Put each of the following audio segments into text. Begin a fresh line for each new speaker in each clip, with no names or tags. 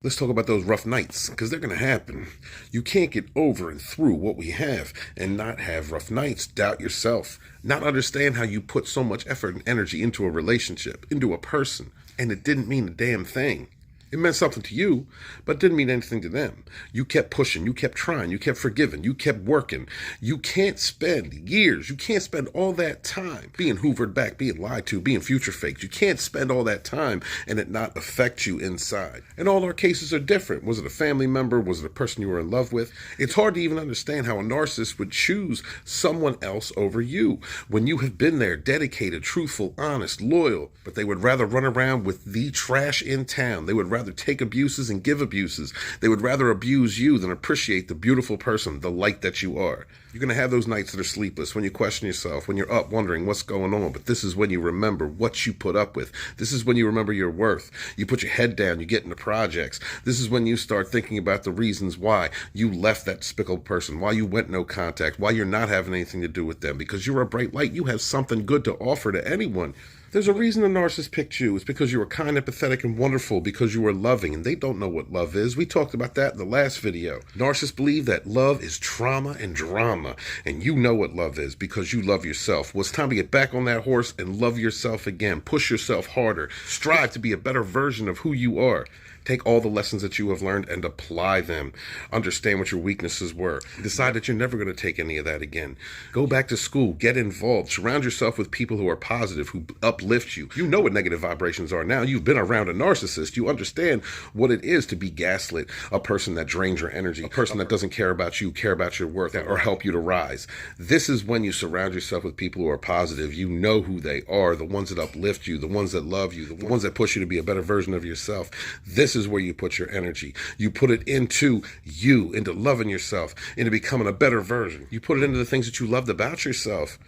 Let's talk about those rough nights, because they're going to happen. You can't get over and through what we have and not have rough nights, doubt yourself, not understand how you put so much effort and energy into a relationship, into a person, and it didn't mean a damn thing. It meant something to you, but it didn't mean anything to them. You kept pushing, you kept trying, you kept forgiving, you kept working. You can't spend years, you can't spend all that time being hoovered back, being lied to, being future faked. You can't spend all that time and it not affect you inside. And all our cases are different. Was it a family member? Was it a person you were in love with? It's hard to even understand how a narcissist would choose someone else over you when you have been there, dedicated, truthful, honest, loyal, but they would rather run around with the trash in town. They would rather take abuses and give abuses. They would rather abuse you than appreciate the beautiful person, the light that you are. You're going to have those nights that are sleepless, when you question yourself, when you're up wondering what's going on, but this is when you remember what you put up with. This is when you remember your worth. You put your head down, you get into projects. This is when you start thinking about the reasons why you left that despicable person, why you went no contact, why you're not having anything to do with them, because you're a bright light. You have something good to offer to anyone. There's a reason the narcissist picked you. It's because you were kind, empathetic, and wonderful, because you were loving, and they don't know what love is. We talked about that in the last video. Narcissists believe that love is trauma and drama, and you know what love is because you love yourself. Well, it's time to get back on that horse and love yourself again. Push yourself harder. Strive to be a better version of who you are. Take all the lessons that you have learned and apply them. Understand what your weaknesses were. Decide that you're never going to take any of that again. Go back to school. Get involved. Surround yourself with people who are positive, who uplift you. You know what negative vibrations are now. You've been around a narcissist. You understand what it is to be gaslit, a person that drains your energy, a person that doesn't care about you, care about your worth, or help you to rise. This is when you surround yourself with people who are positive. You know who they are, the ones that uplift you, the ones that love you, the ones that push you to be a better version of yourself. This is where you put your energy. You put it into you, into loving yourself, into becoming a better version. You put it into the things that you loved about yourself.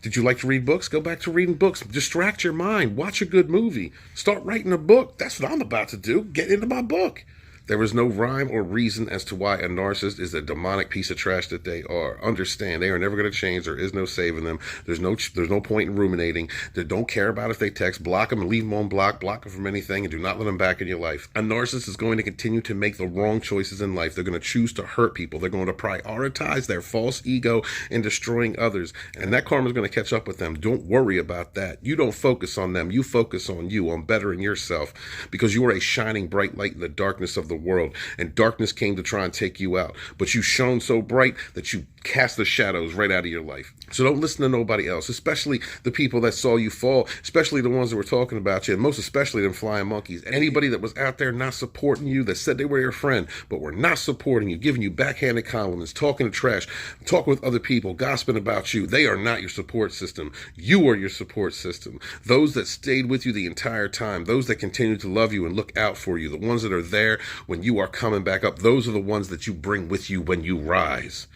Did you like to read books? Go back to reading books. Distract your mind. Watch a good movie. Start writing a book. That's what I'm about to do. Get into my book. There is no rhyme or reason as to why a narcissist is a demonic piece of trash that they are. Understand, they are never going to change. There is no saving them. There's no point in ruminating. They don't care about if they text. Block them and leave them on block. Block them from anything and do not let them back in your life. A narcissist is going to continue to make the wrong choices in life. They're going to choose to hurt people. They're going to prioritize their false ego in destroying others. And that karma is going to catch up with them. Don't worry about that. You don't focus on them. You focus on you, on bettering yourself, because you are a shining bright light in the darkness of the world, and darkness came to try and take you out, but you shone so bright that you cast the shadows right out of your life. So don't listen to nobody else, especially the people that saw you fall, especially the ones that were talking about you, and most especially them flying monkeys. Anybody that was out there not supporting you, that said they were your friend, but were not supporting you, giving you backhanded compliments, talking to trash, talking with other people, gossiping about you, they are not your support system. You are your support system. Those that stayed with you the entire time, those that continue to love you and look out for you, the ones that are there when you are coming back up, those are the ones that you bring with you when you rise.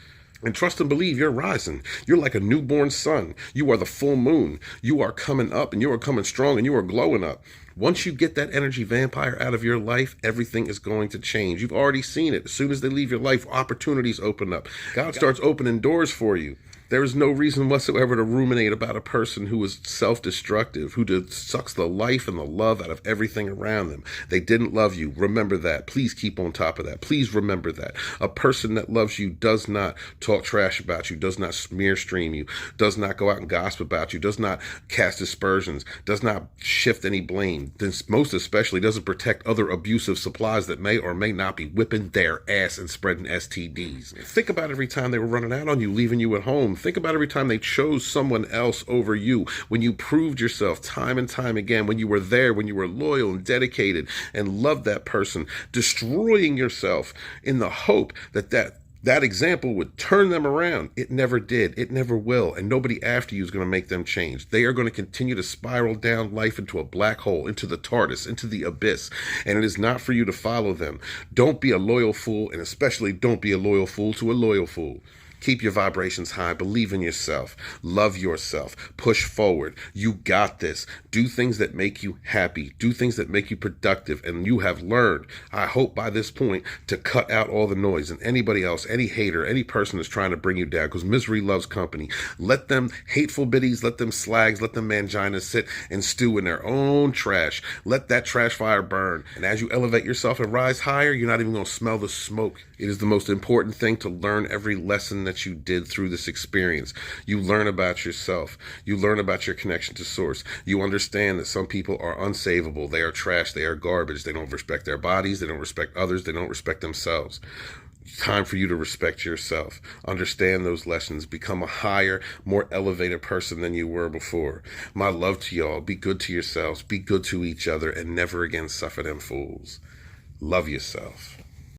And trust and believe you're rising. You're like a newborn sun. You are the full moon. You are coming up and you are coming strong and you are glowing up. Once you get that energy vampire out of your life, everything is going to change. You've already seen it. As soon as they leave your life, opportunities open up. God starts opening doors for you. There is no reason whatsoever to ruminate about a person who is self-destructive, who just sucks the life and the love out of everything around them. They didn't love you. Remember that. Please keep on top of that. Please remember that. A person that loves you does not talk trash about you, does not smear stream you, does not go out and gossip about you, does not cast aspersions, does not shift any blame, then most especially doesn't protect other abusive supplies that may or may not be whipping their ass and spreading STDs. Think about every time they were running out on you, leaving you at home. Think about every time they chose someone else over you, when you proved yourself time and time again, when you were there, when you were loyal and dedicated and loved that person, destroying yourself in the hope that example would turn them around. It never did. It never will. And nobody after you is going to make them change. They are going to continue to spiral down life into a black hole, into the TARDIS, into the abyss. And it is not for you to follow them. Don't be a loyal fool, and especially don't be a loyal fool to a loyal fool. Keep your vibrations high. Believe in yourself. Love yourself. Push forward. You got this. Do things that make you happy. Do things that make you productive. And you have learned, I hope by this point, to cut out all the noise and anybody else, any hater, any person that's trying to bring you down, because misery loves company. Let them hateful biddies, let them slags, let them manginas sit and stew in their own trash. Let that trash fire burn. And as you elevate yourself and rise higher, you're not even going to smell the smoke. It is the most important thing to learn every lesson that you did through this experience. You learn about yourself. You learn about your connection to source. You understand that some people are unsavable. They are trash. They are garbage. They don't respect their bodies. They don't respect others. They don't respect themselves. Time for you to respect yourself. Understand those lessons. Become a higher, more elevated person than you were before. My love to y'all. Be good to yourselves. Be good to each other, and never again suffer them fools. Love yourself.